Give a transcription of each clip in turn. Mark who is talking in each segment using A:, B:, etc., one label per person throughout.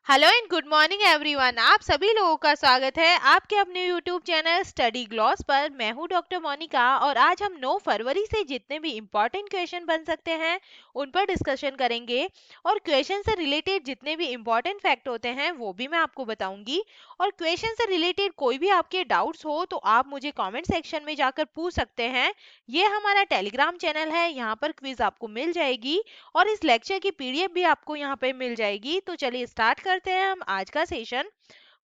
A: Hello and good morning everyone. आप सभी लोगों का स्वागत है आपके अपने यूट्यूब चैनल स्टडी ग्लॉस पर। मैं हूं डॉक्टर मोनिका और आज हम 9 फरवरी से जितने भी इम्पोर्टेंट क्वेश्चन बन सकते हैं उन पर डिस्कशन करेंगे और क्वेश्चन से रिलेटेड जितने भी इम्पोर्टेंट फैक्ट होते हैं वो भी मैं आपको बताऊंगी। और क्वेश्चन से रिलेटेड कोई भी आपके डाउट्स हो तो आप मुझे कॉमेंट सेक्शन में जाकर पूछ सकते हैं। ये हमारा टेलीग्राम चैनल है, यहाँ पर क्विज आपको मिल जाएगी और इस लेक्चर की पीडीएफ भी आपको यहाँ पे मिल जाएगी। तो चलिए स्टार्ट करते हैं हम आज का सेशन।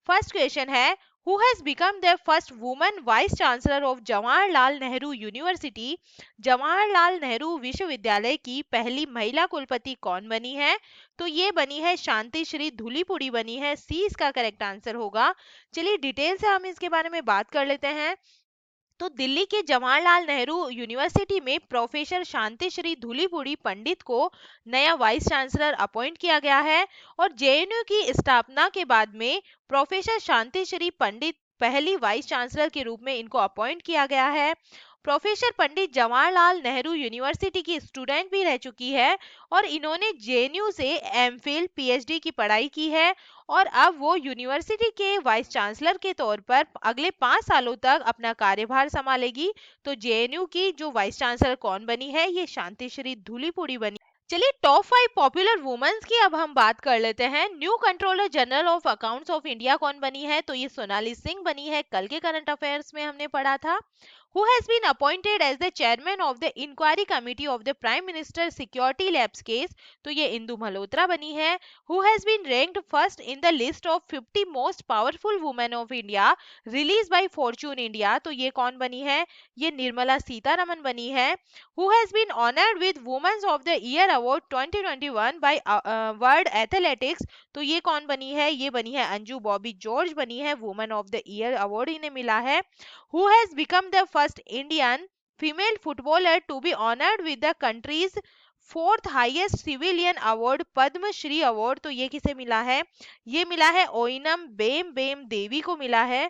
A: फर्स्ट क्वेश्चन है, who has become the first woman vice chancellor of Jawaharlal Nehru university? Jawaharlal Nehru विश्वविद्यालय की पहली महिला कुलपति कौन बनी है? तो ये बनी है शांति श्री धूलीपुड़ी बनी है। सी इसका करेक्ट आंसर होगा। चलिए डिटेल से हम इसके बारे में बात कर लेते हैं। तो दिल्ली के जवाहरलाल नेहरू यूनिवर्सिटी में प्रोफेसर शांति श्री धूलीपुड़ी पंडित को नया वाइस चांसलर अपॉइंट किया गया है और जेएनयू की स्थापना के बाद में प्रोफेसर शांति श्री पंडित पहली वाइस चांसलर के रूप में इनको अपॉइंट किया गया है। प्रोफेसर पंडित जवाहरलाल नेहरू यूनिवर्सिटी की स्टूडेंट भी रह चुकी है और इन्होंने जेएनयू से एमफिल पीएचडी की पढ़ाई की है और अब वो यूनिवर्सिटी के वाइस चांसलर के तौर पर अगले 5 सालों तक अपना कार्यभार संभालेगी। तो जेएनयू की जो वाइस चांसलर कौन बनी है, ये शांति श्री धूलीपुड़ी बनी। चलिए टॉप 5 पॉपुलर वुमेन्स की अब हम बात कर लेते हैं। New controller general of accounts of India कौन बनी है? तो ये सोनाली सिंह बनी है। कल के करंट अफेयर्स में हमने पढ़ा था। Who has been appointed as the chairman of the inquiry committee of the prime minister security lapse case? तो ये इंदु मल्होत्रा बनी है। Who has been ranked first in the list of 50 most powerful women of India released by Fortune India? तो ये कौन बनी है? ये निर्मला सीतारमन बनी है। Who has been honored with Women's of the Year Award 2021 by World Athletics? तो ये कौन बनी है? ये बनी है अंजू बॉबी जॉर्ज बनी है। Women of the year award इन्हें मिला है। Who has become the first Indian female footballer to be honored with the country's fourth highest civilian award Padma Shri award? तो ये किसे मिला है? ये मिला है ओइनम बेम बेम देवी को मिला है।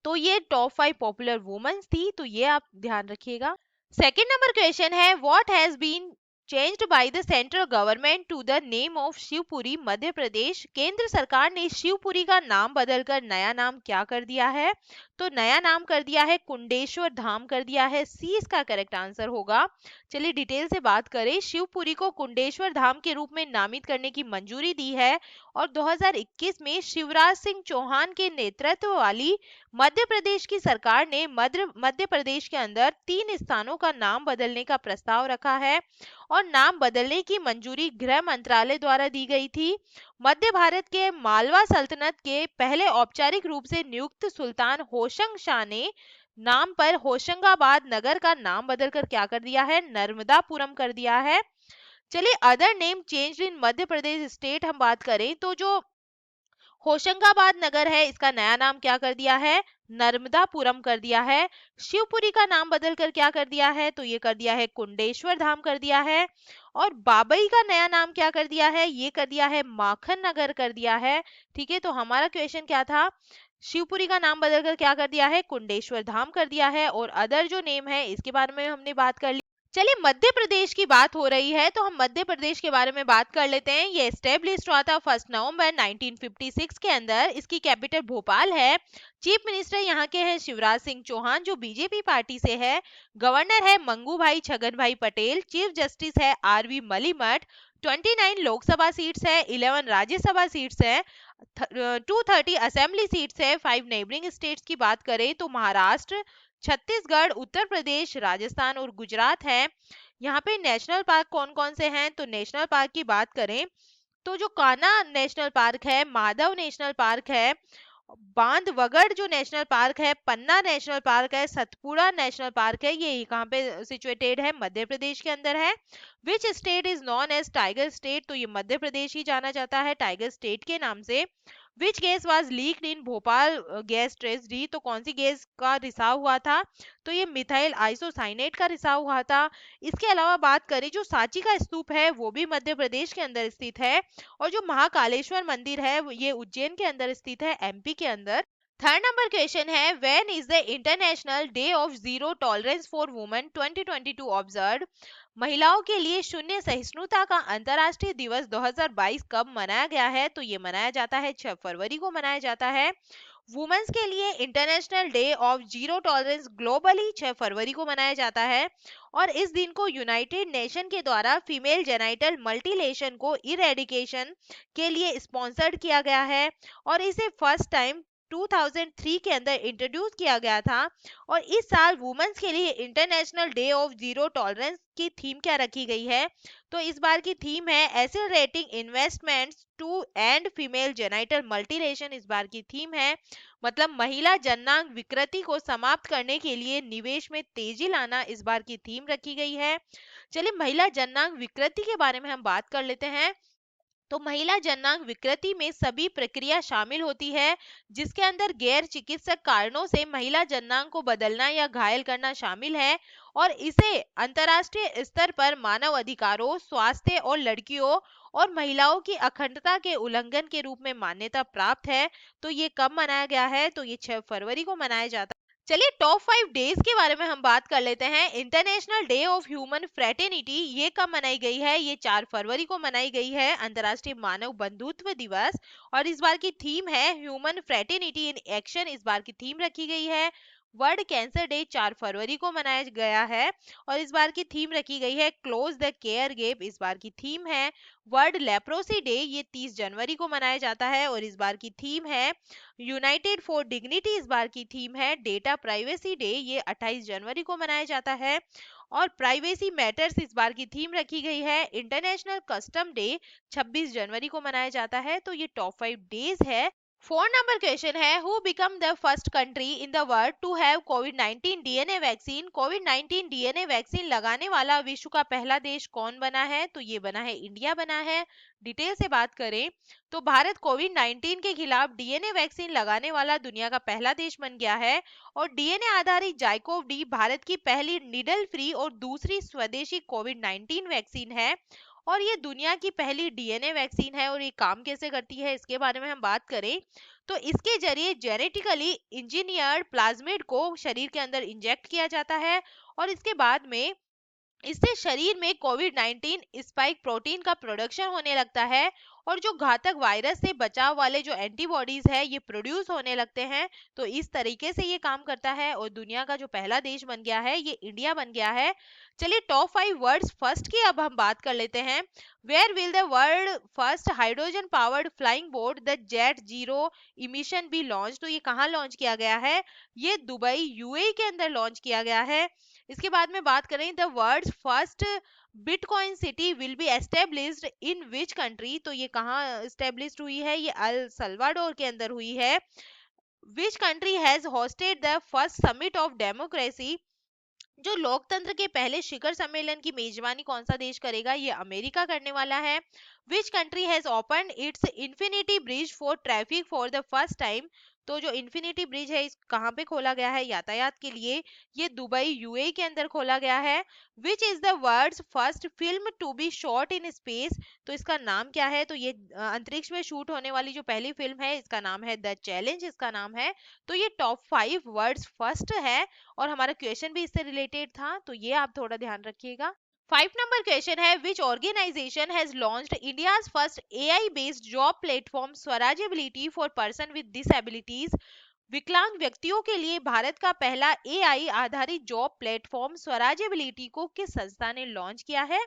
A: तो ये टॉप 5 पॉपुलर वुमेन्स थी, तो ये आप ध्यान रखिएगा। सेकेंड नंबर क्वेश्चन है, what has been changed by the central government to the name of Shivpuri Madhya Pradesh? केंद्र सरकार ने शिवपुरी का नाम बदलकर नया नाम क्या कर दिया है? तो नया नाम कर दिया है कुंडेश्वर धाम कर दिया है। सी इसका करेक्ट आंसर होगा। चलिए डिटेल से बात करें। शिवपुरी को कुंडेश्वर धाम के रूप में नामित करने की मंजूरी दी है और 2021 में शिवराज सिंह चौहान के नेतृत्व वाली मध्य प्रदेश की सरकार ने मध्य प्रदेश के अंदर 3 स्थानों का नाम बदलने का प्रस्ताव रखा है और नाम बदलने की मंजूरी गृह मंत्रालय द्वारा दी गई थी। मध्य भारत के मालवा सल्तनत के पहले औपचारिक रूप से नियुक्त सुल्तान होशंग शाह ने नाम पर होशंगाबाद नगर का नाम बदलकर क्या कर दिया है? नर्मदापुरम कर दिया है। चलिए other name change in Madhya Pradesh state हम बात करें तो जो होशंगाबाद नगर है इसका नया नाम क्या कर दिया है? नर्मदापुरम कर दिया है। शिवपुरी का नाम बदलकर क्या कर दिया है? तो ये कर दिया है कुंडेश्वर धाम कर दिया है। और बाबई का नया नाम क्या कर दिया है? ये कर दिया है माखन नगर कर दिया है। ठीक है, तो हमारा क्वेश्चन क्या था? शिवपुरी का नाम बदलकर क्या कर दिया है? कुंडेश्वर धाम कर दिया है। और अदर जो नेम है इसके बारे में हमने बात कर ली। चलिए मध्य प्रदेश की बात हो रही है तो हम मध्य प्रदेश के बारे में बात कर लेते हैं। ये एस्टेब्लिश हुआ था 1 नवंबर 1956 के अंदर। इसकी कैपिटल भोपाल है। चीफ मिनिस्टर यहाँ के हैं शिवराज सिंह चौहान जो बीजेपी पार्टी से है। गवर्नर है मंगू भाई छगन भाई पटेल। चीफ जस्टिस है आरवी मलिमठ। 29 लोकसभा सीट्स है, 11 राज्यसभा सीट्स है, 230 असेंबली सीट्स है। 5 नेबरिंग स्टेट्स की बात करें तो महाराष्ट्र, छत्तीसगढ़, उत्तर प्रदेश, राजस्थान और गुजरात है। यहाँ पे नेशनल पार्क कौन कौन से हैं? तो नेशनल पार्क की बात करें तो जो कान्हा नेशनल पार्क है, माधव नेशनल पार्क है, बांधवगढ़ जो नेशनल पार्क है, पन्ना नेशनल पार्क है, सतपुड़ा नेशनल पार्क है। ये कहाँ पे सिचुएटेड है? मध्य प्रदेश के अंदर है। Which state is known as tiger state? तो ये मध्य प्रदेश ही जाना जाता है टाइगर स्टेट के नाम से। Which gas was leaked in Bhopal gas tragedy? तो कौन सी गैस का रिसाव हुआ था? तो ये मिथाइल आइसोसाइनेट का रिसाव हुआ था। इसके अलावा बात करें जो सांची का स्तूप है वो भी मध्य प्रदेश के अंदर स्थित है और जो महाकालेश्वर मंदिर है ये उज्जैन के अंदर स्थित है, एमपी के अंदर। थर्ड नंबर क्वेश्चन है, when is the international day of zero tolerance for women 2022 observed? महिलाओं के लिए शून्य सहिष्णुता का अंतर्राष्ट्रीय दिवस 2022 कब मनाया गया है? तो ये मनाया जाता है 6 फरवरी को मनाया जाता है। वुमेन्स के लिए international day of zero tolerance globally 6 फरवरी को मनाया जाता है। और इस दिन को यूनाइटेड नेशन के द्वारा फीमेल जेनाइटल मल्टीलेशन को इरेडिकेशन के लिए स्पॉन्सर्ड किया गया है। और इसे फर्स्ट टाइम 2003 के अंदर इंट्रोड्यूस किया गया था। और इस साल वुमेन्स के लिए international day of zero tolerance की थीम क्या रखी गई है? तो इस बार की थीम है accelerating investments to end female genital mutilation. इस बार की थीम है मतलब महिला जननांग विकृति को समाप्त करने के लिए निवेश में तेजी लाना, इस बार की थीम रखी गई है। चलिए महिला जननांग विकृति के बारे में हम बात कर लेते हैं। तो महिला जननांग विकृति में सभी प्रक्रिया शामिल होती है जिसके अंदर गैर चिकित्सक कारणों से महिला जननांग को बदलना या घायल करना शामिल है। और इसे अंतर्राष्ट्रीय स्तर पर मानव अधिकारों, स्वास्थ्य और लड़कियों और महिलाओं की अखंडता के उल्लंघन के रूप में मान्यता प्राप्त है। तो ये कब मनाया गया है? तो ये 6 फरवरी को मनाया जाता है। चलिए टॉप 5 डेज के बारे में हम बात कर लेते हैं। International day of human fraternity ये कब मनाई गई है? ये 4 फरवरी को मनाई गई है, अंतर्राष्ट्रीय मानव बंधुत्व दिवस। और इस बार की थीम है ह्यूमन फ्रेटर्निटी इन एक्शन, इस बार की थीम रखी गई है। वर्ल्ड कैंसर डे 4 फरवरी को मनाया गया है और इस बार की थीम रखी गई है क्लोज द केयर गैप, इस बार की थीम है। वर्ल्ड लेप्रोसी डे ये 30 जनवरी को मनाया जाता है और इस बार की थीम है यूनाइटेड फॉर डिग्निटी, इस बार की थीम है डेटा प्राइवेसी डे, ये 28 जनवरी को मनाया जाता है। और प्राइवेसी मैटर्स इस बार की थीम रखी गई है। इंटरनेशनल कस्टम डे 26 जनवरी को मनाया जाता है। तो ये टॉप 5 डेज है। 4 नंबर क्वेश्चन है who become the first country in the world to have कोविड-19 डीएनए वैक्सीन। कोविड-19 डीएनए वैक्सीन लगाने वाला विश्व का पहला देश कौन बना है? तो ये बना है इंडिया बना है। डिटेल से बात करें तो भारत कोविड-19 के खिलाफ डीएनए वैक्सीन लगाने वाला दुनिया का पहला देश बन गया है। और डीएनए आधारित जाइकोव डी भारत की पहली निडल फ्री और दूसरी स्वदेशी कोविड-19 वैक्सीन है। और ये दुनिया की पहली डीएनए वैक्सीन है। और ये काम कैसे करती है इसके बारे में हम बात करें तो इसके जरिए जेनेटिकली इंजीनियर्ड प्लाज्मिड को शरीर के अंदर इंजेक्ट किया जाता है और इसके बाद में इससे शरीर में कोविड-19 स्पाइक प्रोटीन का प्रोडक्शन होने लगता है। और जो घातक वायरस से बचाव वाले जो एंटीबॉडीज है ये प्रोड्यूस होने लगते हैं। तो इस तरीके से ये काम करता है और दुनिया का जो पहला देश बन गया है ये इंडिया बन गया है। चलिए टॉप 5 वर्ड्स फर्स्ट की अब हम बात कर लेते हैं। Where will the world first hydrogen powered flying boat the jet zero emission be launch. तो ये कहाँ लॉन्च किया गया है? ये दुबई यूएई के अंदर लॉन्च किया गया है। इसके बाद में बात करें the world's first bitcoin city will be established in which country. तो ये कहाँ एस्टेब्लिश्ड हुई है? ये अल सल्वाडोर के अंदर हुई है। Which country has hosted the first summit of democracy. जो लोकतंत्र के पहले शिखर सम्मेलन की मेजबानी कौन सा देश करेगा? ये अमेरिका करने वाला है। Which country has open it's infinity bridge for traffic for the first time. तो जो इन्फिनिटी ब्रिज है इस कहाँ पे खोला गया है यातायात के लिए? ये दुबई यूएई के अंदर खोला गया है। Which is the world's first film to be shot in space. तो इसका नाम क्या है? तो ये अंतरिक्ष में शूट होने वाली जो पहली फिल्म है इसका नाम है द चैलेंज, इसका नाम है। तो ये टॉप 5 वर्ड्स फर्स्ट है और हमारा क्वेश्चन भी इससे रिलेटेड था तो ये आप थोड़ा ध्यान रखिएगा। 5 नंबर क्वेश्चन है which organisation has launched India's first AI based job platform Swarajability for person with disabilities. विकलांग व्यक्तियों के लिए भारत का पहला एआई आधारित जॉब प्लेटफॉर्म स्वराजेबिलिटी को किस संस्था ने लॉन्च किया है?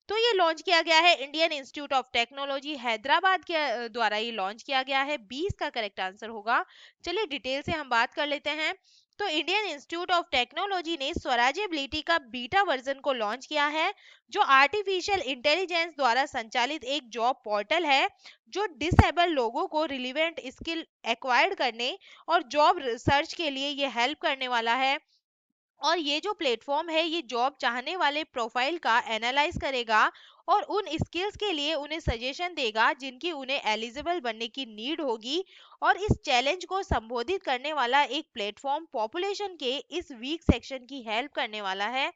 A: तो ये लॉन्च किया गया है Indian Institute of Technology Hyderabad के द्वारा ये लॉन्च किया गया है। 20 का करेक्ट आंसर होगा। चलिए डिटेल से हम बात कर लेते हैं। तो इंडियन इंस्टीट्यूट ऑफ टेक्नोलॉजी ने स्वराजेबिलिटी का बीटा वर्जन को लॉन्च किया है जो आर्टिफिशियल इंटेलिजेंस द्वारा संचालित एक जॉब पोर्टल है जो डिसेबल लोगों को रिलीवेंट स्किल एक्वायर्ड करने और जॉब रिसर्च के लिए ये हेल्प करने वाला है। और ये जो प्लेटफॉर्म है ये जॉब चाहने वाले प्रोफाइल का एनालाइज करेगा और उन स्किल्स के लिए उन्हें सजेशन देगा जिनकी उन्हें एलिजिबल बनने की नीड होगी। और इस चैलेंज को संबोधित करने वाला एक प्लेटफॉर्म पॉपुलेशन के इस वीक सेक्शन की हेल्प करने वाला है।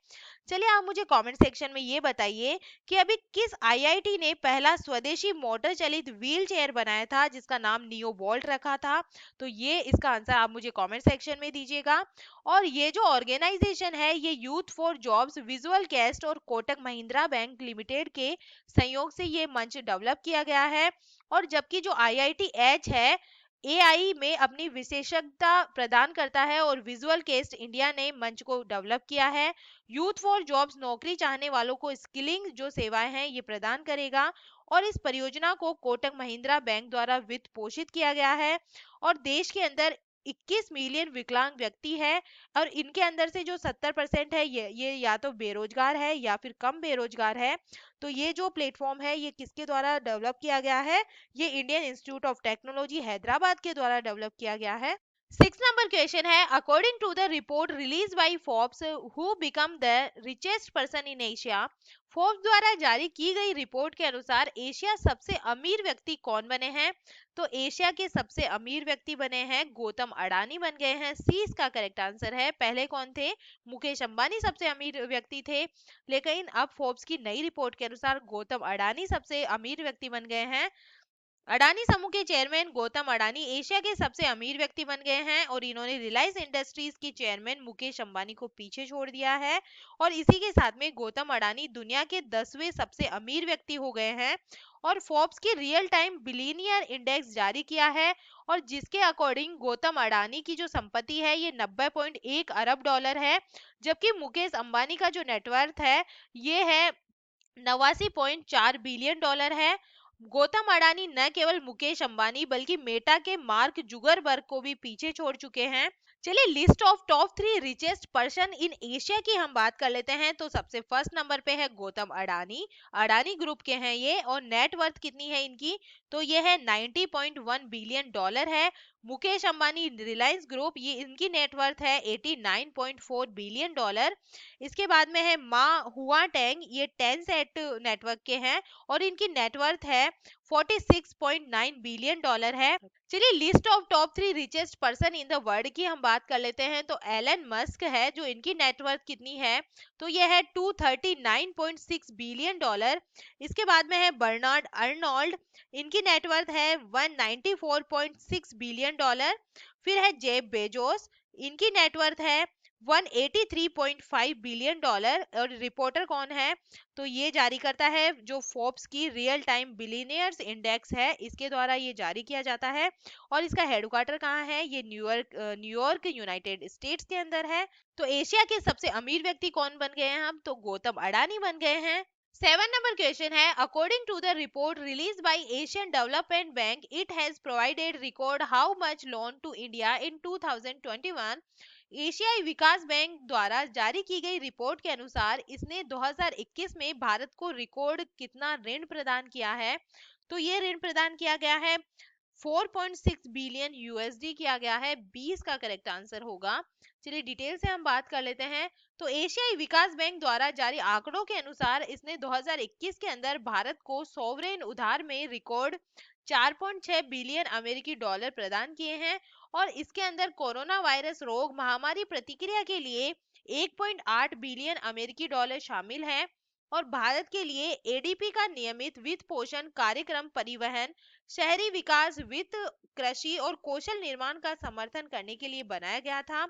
A: चलिए आप मुझे कमेंट सेक्शन में ये बताइए कि अभी किस आईआईटी ने पहला स्वदेशी मोटर चलित व्हील चेयर बनाया था जिसका नाम नियो बोल्ट रखा था। तो ये इसका आंसर आप मुझे कमेंट सेक्शन में दीजिएगा। और ये जो ऑर्गेनाइजेशन है ये Youth for Jobs, Visual Cast और कोटक महिंद्रा बैंक लिमिटेड के संयोग से ये मंच डेवलप किया गया है। और जबकि जो आईआईटी एच है एआई में अपनी विशेषज्ञता प्रदान करता है और विजुअल केस्ट इंडिया ने मंच को डेवलप किया है। यूथ फॉर जॉब्स नौकरी चाहने वालों को स्किलिंग जो सेवाएं हैं ये प्रदान करेगा। और इस परियोजना को कोटक महिंद्रा बैंक द्वारा वित्त पोषित किया गया है। और देश के अंदर 21 मिलियन विकलांग व्यक्ति है और इनके अंदर से जो 70% है ये या तो बेरोजगार है या फिर कम बेरोजगार है। तो ये जो प्लेटफॉर्म है ये किसके द्वारा डेवलप किया गया है? ये Indian Institute of Technology Hyderabad के द्वारा डेवलप किया गया है। 6 नंबर क्वेश्चन है, according to the report release by Forbes who become the richest person in Asia. Forbes द्वारा जारी की गई रिपोर्ट के अनुसार एशिया सबसे अमीर व्यक्ति कौन बने हैं? तो एशिया के सबसे अमीर व्यक्ति बने हैं गौतम अडानी बन गए हैं। सी इसका करेक्ट आंसर है। पहले कौन थे? मुकेश अंबानी सबसे अमीर व्यक्ति थे, लेकिन अब फोर्ब्स की नई रिपोर्ट के अनुसार गौतम अडानी सबसे अमीर व्यक्ति बन गए हैं। अडानी समूह के चेयरमैन गौतम अडानी एशिया के सबसे अमीर व्यक्ति बन गए हैं और इन्होंने रिलायंस इंडस्ट्रीज के चेयरमैन मुकेश अंबानी को पीछे छोड़ दिया है। और इसी के साथ में गौतम अडानी दुनिया के 10वें सबसे अमीर व्यक्ति हो गए हैं। और फोर्ब्स की रियल टाइम बिलियनियर इंडेक्स जारी किया है और जिसके अकॉर्डिंग गौतम अडानी की जो संपत्ति है ये 90.1 अरब डॉलर है, जबकि मुकेश अंबानी का जो नेटवर्थ है ये है 89.4 बिलियन डॉलर है। गौतम अडानी न केवल मुकेश अंबानी बल्कि मेटा के मार्क जुगरबर्ग को भी पीछे छोड़ चुके हैं। चलिए list of top 3 richest person in Asia की हम बात कर लेते हैं। तो सबसे फर्स्ट नंबर पे है गौतम अडानी, अडानी ग्रुप के हैं ये और नेट वर्थ कितनी है इनकी? तो ये है 90.1 बिलियन डॉलर है। मुकेश अंबानी रिलायंस ग्रुप ये इनकी नेटवर्थ है 89.4 बिलियन डॉलर। इसके बाद में है मा हुआ टेंग, ये टेंसेट नेटवर्क के हैं और इनकी नेटवर्थ है 46.9 बिलियन डॉलर है। चलिए list of top 3 richest person in the world की हम बात कर लेते हैं। तो एलन मस्क है जो इनकी नेटवर्थ कितनी है? तो ये है 239.6 बिलियन डॉलर। इसके बाद में है बर्नार्ड अर्नोल्ड, इनकी नेटवर्थ है 194.6 बिलियन डॉलर। फिर है जेफ बेजोस, इनकी नेटवर्थ है 183.5 बिलियन डॉलर। और रिपोर्टर कौन है? तो ये जारी करता है जो फोर्ब्स की रियल टाइम बिलियनियर्स इंडेक्स है इसके द्वारा ये जारी किया जाता है। और इसका हेडक्वार्टर कहाँ है? ये न्यूयॉर्क यूनाइटेड स्टेट्स के अंदर है। तो एशिया के सबसे अमीर व्यक्ति कौन बन गए हैं हम? तो गौतम अडानी बन गए हैं। 7 नंबर क्वेश्चन है, according to the report release by Asian Development Bank it has provided record how much loan to India in 2021। एशियाई विकास बैंक द्वारा जारी की गई रिपोर्ट के अनुसार इसने 2021 में भारत को रिकॉर्ड कितना ऋण प्रदान किया है? तो ये ऋण प्रदान किया गया है 4.6 बिलियन यूएसडी किया गया है। 20 का करेक्ट आंसर होगा। चलिए डिटेल से हम बात कर लेते हैं। तो एशियाई विकास बैंक द्वारा जारी आंकड़ों के अनुसार इसने 2021 के अंदर भारत को सॉवरेन उधार में रिकॉर्ड 4.6 बिलियन अमेरिकी डॉलर प्रदान किए हैं। और इसके अंदर कोरोना वायरस रोग महामारी प्रतिक्रिया के लिए 1.8 बिलियन अमेरिकी डॉलर शामिल है। और भारत के लिए एडीपी का नियमित वित्त पोषण कार्यक्रम परिवहन, शहरी विकास, वित्त, कृषि और कौशल निर्माण का समर्थन करने के लिए बनाया गया था।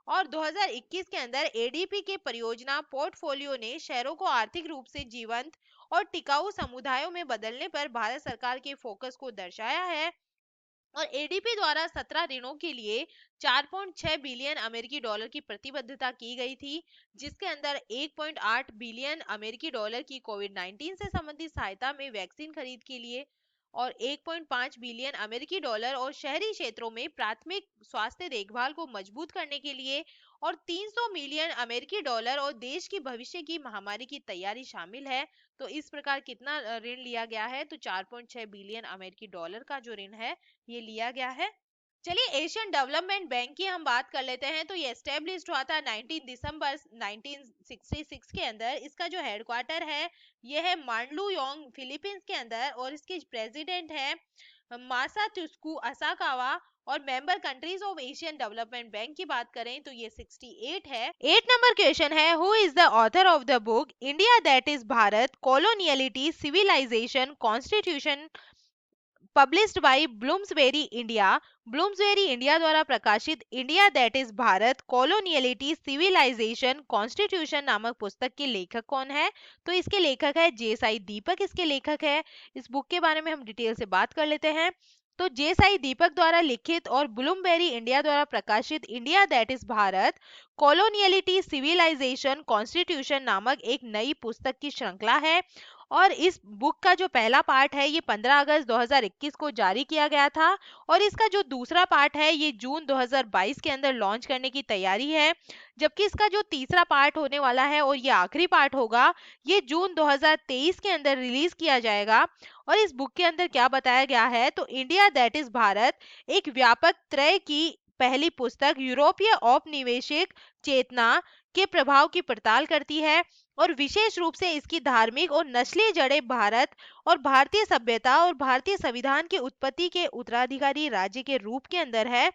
A: और 2021 के अंदर एडीपी के परियोजना पोर्टफोलियो ने शहरों को आर्थिक रूप से जीवंत और टिकाऊ समुदायों में बदलने पर भारत सरकार के फोकस को दर्शाया है। और एडीपी द्वारा 17 ऋणों के लिए 4.6 बिलियन अमेरिकी डॉलर की प्रतिबद्धता की गई थी, जिसके अंदर 1.8 बिलियन अमेरिकी डॉलर की कोविड-19 से संबंधित सहायता में वैक्सीन खरीद के लिए और 1.5 बिलियन अमेरिकी डॉलर और शहरी क्षेत्रों में प्राथमिक स्वास्थ्य देखभाल को मजबूत करने के लिए और 300 मिलियन अमेरिकी डॉलर और देश की भविष्य की महामारी की तैयारी शामिल है। तो इस प्रकार कितना ऋण लिया गया है? तो 4.6 बिलियन अमेरिकी डॉलर का जो ऋण है ये लिया गया है। चलिए एशियन डेवलपमेंट बैंक की हम बात कर लेते हैं। तो ये एस्टेब्लिश्ड हुआ था 19 दिसंबर 1966 के अंदर। इसका जो हेडक्वार्टर है ये है मांडलुयोंग फिलीपींस के अंदर, और इसके प्रेसिडेंट है मासातुस्कू असाकावा। और member countries of Asian Development Bank की बात करें तो ये 68 है। 8 नंबर क्वेश्चन है, who is the author of the book India that is Bharat coloniality civilization constitution published by Bloomsbury India. Bloomsbury India द्वारा प्रकाशित India that is Bharat coloniality civilization constitution नामक पुस्तक के लेखक कौन है? तो इसके लेखक है जेसाई दीपक, इसके लेखक है। इस बुक के बारे में हम डिटेल से बात कर लेते हैं। तो जेसाई दीपक द्वारा लिखित और ब्लूमबेरी इंडिया द्वारा प्रकाशित India that is Bharat coloniality civilization constitution नामक एक नई पुस्तक की श्रृंखला है। और इस बुक का जो पहला पार्ट है ये 15 अगस्त 2021 को जारी किया गया था, और इसका जो दूसरा पार्ट है ये जून 2022 के अंदर लॉन्च करने की तैयारी है। जबकि इसका जो तीसरा पार्ट होने वाला है और ये आखिरी पार्ट होगा, ये जून 2023 के अंदर रिलीज किया जाएगा। और इस बुक के अंदर क्या बताया गया है, तो इंडिया दैट इज भारत एक व्यापक त्रय की पहली पुस्तक यूरोपीय औपनिवेशिक चेतना के प्रभाव की पड़ताल करती है, और विशेष रूप से इसकी धार्मिक और नस्लीय जड़ें भारत और भारतीय सभ्यता और भारतीय संविधान की उत्पत्ति के उत्तराधिकारी राज्य के रूप के अंदर है।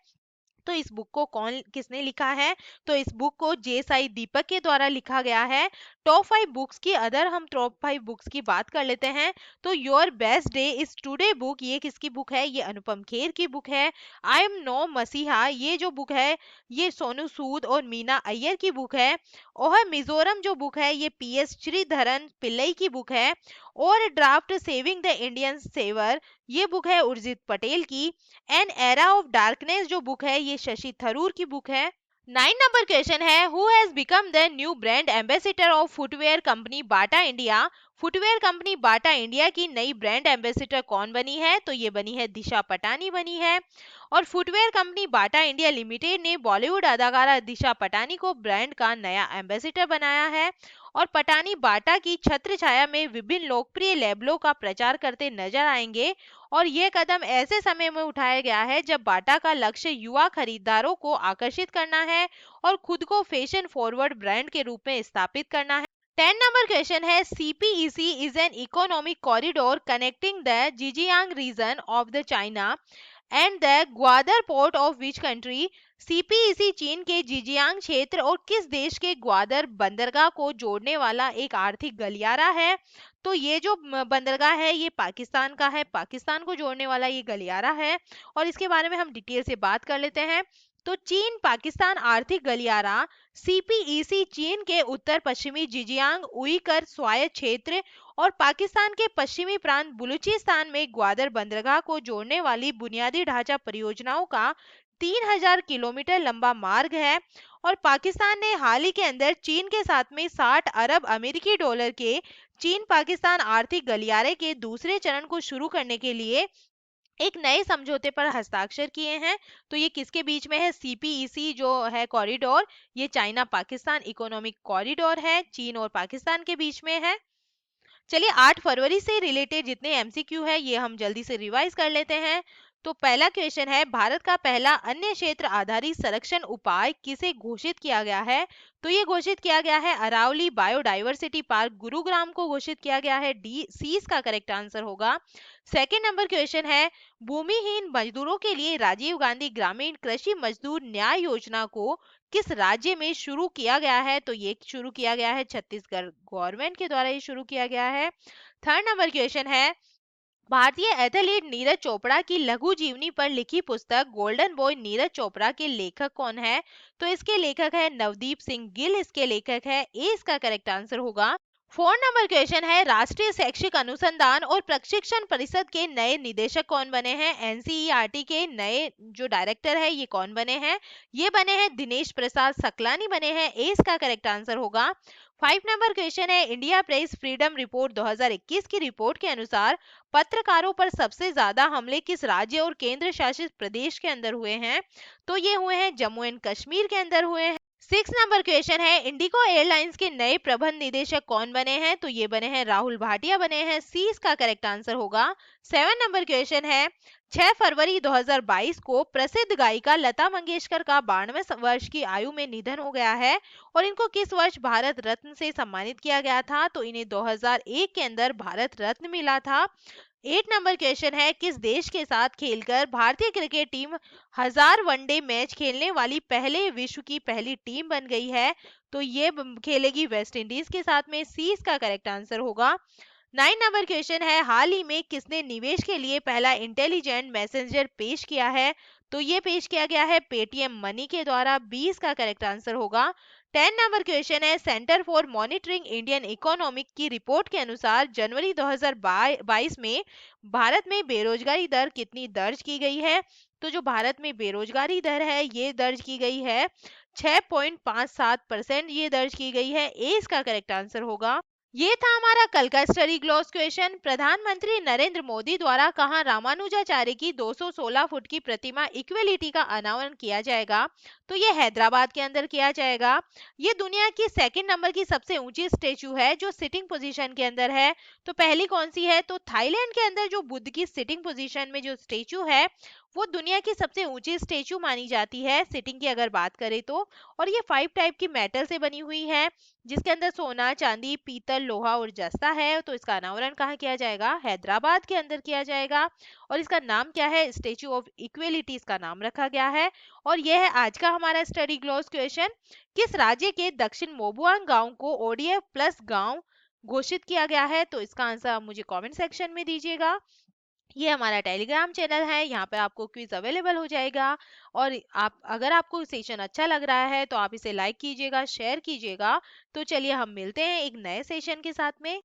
A: तो इस बुक को कौन किसने लिखा है, तो इस बुक को जेसाई दीपक के द्वारा लिखा गया है। टॉप 5 बुक्स की अदर हम टॉप 5 बुक्स की बात कर लेते हैं। तो your best day is today book, ये किसकी बुक है, ये अनुपम खेर की बुक है। आई एम नो मसीहा, ये जो बुक है ये सोनू सूद और मीना अय्यर की बुक है। ओह मिजोरम जो बुक है ये पीएस श्रीधरन पिल्लई की बुक है। और draft saving the Indian saver, ये बुक है उर्जित पटेल की। एन एरा ऑफ डार्कनेस जो बुक है ये शशि थरूर की बुक है। 9 नंबर क्वेश्चन है, who has become the new brand ambassador of footwear company Bata India. Footwear company Bata India की नई ब्रांड एम्बेसडर कौन बनी है, तो ये बनी है दिशा पटानी बनी है। और footwear company Bata India limited ने बॉलीवुड अदाकारा दिशा पटानी को ब्रांड का नया एम्बेसडर बनाया है। और पटानी बाटा की छत्र छाया में विभिन्न लोकप्रिय लेबलों का प्रचार करते नजर आएंगे। और ये कदम ऐसे समय में उठाया गया है जब बाटा का लक्ष्य युवा खरीदारों को आकर्षित करना है और खुद को फैशन फॉरवर्ड ब्रांड के रूप में स्थापित करना है। 10 नंबर क्वेश्चन है, CPEC is an economic corridor connecting the Xinjiang region of the China and the Gwadar port of which country. CPEC चीन के जिजियांग क्षेत्र और किस देश के ग्वादर बंदरगाह को जोड़ने वाला एक आर्थिक गलियारा है। तो ये जो बंदरगाह है ये पाकिस्तान का है, पाकिस्तान को जोड़ने वाला ये गलियारा है। और इसके बारे में हम डिटेल से बात कर लेते हैं। तो चीन पाकिस्तान आर्थिक गलियारा सीपीईसी चीन के उत्तर पश्चिमी जिजियांग उइगर स्वायत्त क्षेत्र और पाकिस्तान के पश्चिमी प्रांत बलूचिस्तान में ग्वादर बंदरगाह को जोड़ने वाली बुनियादी ढांचा परियोजनाओं का 3000 किलोमीटर लंबा मार्ग है। और पाकिस्तान ने हाल ही के अंदर चीन के साथ में 60 अरब अमेरिकी डॉलर के चीन पाकिस्तान आर्थिक गलियारे के दूसरे चरण को शुरू करने के लिए एक नए समझौते पर हस्ताक्षर किए हैं। तो ये किसके बीच में है, सीपीईसी जो है कॉरिडोर, ये चाइना पाकिस्तान इकोनॉमिक कॉरिडोर है, चीन और पाकिस्तान के बीच में है। चलिए 8 फरवरी से रिलेटेड जितने एमसीक्यू है ये हम जल्दी से रिवाइज कर लेते हैं। तो पहला क्वेश्चन है, भारत का पहला अन्य क्षेत्र आधारित संरक्षण उपाय किसे घोषित किया गया है। तो ये घोषित किया गया है अरावली बायोडाइवर्सिटी पार्क गुरुग्राम को घोषित किया गया है। डी सी इसका करेक्ट आंसर होगा। सेकेंड नंबर क्वेश्चन है, भूमिहीन मजदूरों के लिए राजीव गांधी ग्रामीण कृषि मजदूर न्याय योजना को किस राज्य में शुरू किया गया है। तो ये शुरू किया गया है छत्तीसगढ़ गवर्नमेंट के द्वारा ये शुरू किया गया है। थर्ड नंबर क्वेश्चन है, भारतीय एथलीट नीरज चोपड़ा की लघु जीवनी पर लिखी पुस्तक गोल्डन बॉय नीरज चोपड़ा के लेखक कौन है। तो इसके लेखक है नवदीप सिंह गिल, इसके लेखक है। ए इसका करेक्ट आंसर होगा। 4 नंबर क्वेश्चन है, राष्ट्रीय शैक्षिक अनुसंधान और प्रशिक्षण परिषद के नए निदेशक कौन बने हैं। एनसीईआरटी के नए जो डायरेक्टर है ये कौन बने हैं, ये बने हैं दिनेश प्रसाद सकलानी बने हैं। ए इसका करेक्ट आंसर होगा। 5 नंबर क्वेश्चन है, इंडिया प्रेस फ्रीडम रिपोर्ट 2021 की रिपोर्ट के अनुसार पत्रकारों पर सबसे ज्यादा हमले किस राज्य और केंद्र शासित प्रदेश के अंदर हुए हैं। तो ये हुए हैं जम्मू एंड कश्मीर के अंदर हुए हैं। 6 नंबर क्वेश्चन है, इंडिगो एयरलाइंस के नए प्रबंध निदेशक कौन बने हैं? तो ये बने हैं राहुल भाटिया बने हैं। सी इसका करेक्ट आंसर होगा। 7 नंबर क्वेश्चन है, 6 फरवरी 2022 को प्रसिद्ध गायिका लता मंगेशकर का 92 वर्ष की आयु में निधन हो गया है और इनको किस वर्ष भारत रत्न से सम्मानित किया गया था? तो इन्हें 2001 के अंदर भारत रत्न मिला था। 8 नंबर क्वेश्चन है, किस देश के साथ खेलकर भारतीय क्रिकेट टीम 1000 वनडे मैच खेलने वाली पहले विश्व की पहली टीम बन गई है? तो ये खेलेगी वेस्ट इंडीज के साथ में। सी इसका करेक्ट आंसर होगा। 9 नंबर क्वेश्चन है, हाल ही में किसने निवेश के लिए पहला इंटेलिजेंट मैसेंजर पेश किया है? तो ये पेश किया गया है पेटीएम मनी के द्वारा। 20 का करेक्ट आंसर होगा। 10 नंबर क्वेश्चन है, centre for monitoring Indian economic की रिपोर्ट के अनुसार जनवरी 2022 में भारत में बेरोजगारी दर कितनी दर्ज की गई है? तो जो भारत में बेरोजगारी दर है ये दर्ज की गई है 6.57%, ये दर्ज की गई है। ए इसका करेक्ट आंसर होगा। ये था हमारा कल का स्टडी ग्लॉस क्वेश्चन। प्रधानमंत्री नरेंद्र मोदी द्वारा कहाँ रामानुजाचार्य की 216 फुट की प्रतिमा इक्वेलिटी का अनावरण किया जाएगा? तो ये हैदराबाद के अंदर किया जाएगा। ये दुनिया की सेकंड नंबर की सबसे ऊंची स्टेचू है जो सिटिंग पोजीशन के अंदर है। तो पहली कौन सी है? तो थाईलैंड के अंदर जो बुद्ध की सिटिंग पोजीशन में जो स्टेचू है वो दुनिया की सबसे ऊंची स्टेचू मानी जाती है सिटिंग की अगर बात करें तो। और ये 5 टाइप की मेटल से बनी हुई है जिसके अंदर सोना, चांदी, पीतल, लोहा और जस्ता है। तो इसका अनावरण कहाँ किया जाएगा? हैदराबाद के अंदर किया जाएगा। और इसका नाम क्या है? स्टेचू ऑफ इक्वेलिटी इसका नाम रखा गया है। और यह है आज का हमारा स्टडी ग्लोस क्वेश्चन। किस राज्य के दक्षिण मोबुआंग गांव को ओडीएफ प्लस गांव घोषित किया गया है? तो इसका आंसर आप मुझे कमेंट सेक्शन में दीजिएगा। ये हमारा टेलीग्राम चैनल है, यहाँ पे आपको क्विज अवेलेबल हो जाएगा। और आप अगर आपको सेशन अच्छा लग रहा है तो आप इसे लाइक कीजिएगा, शेयर कीजिएगा। तो चलिए हम मिलते हैं एक नए सेशन के साथ में।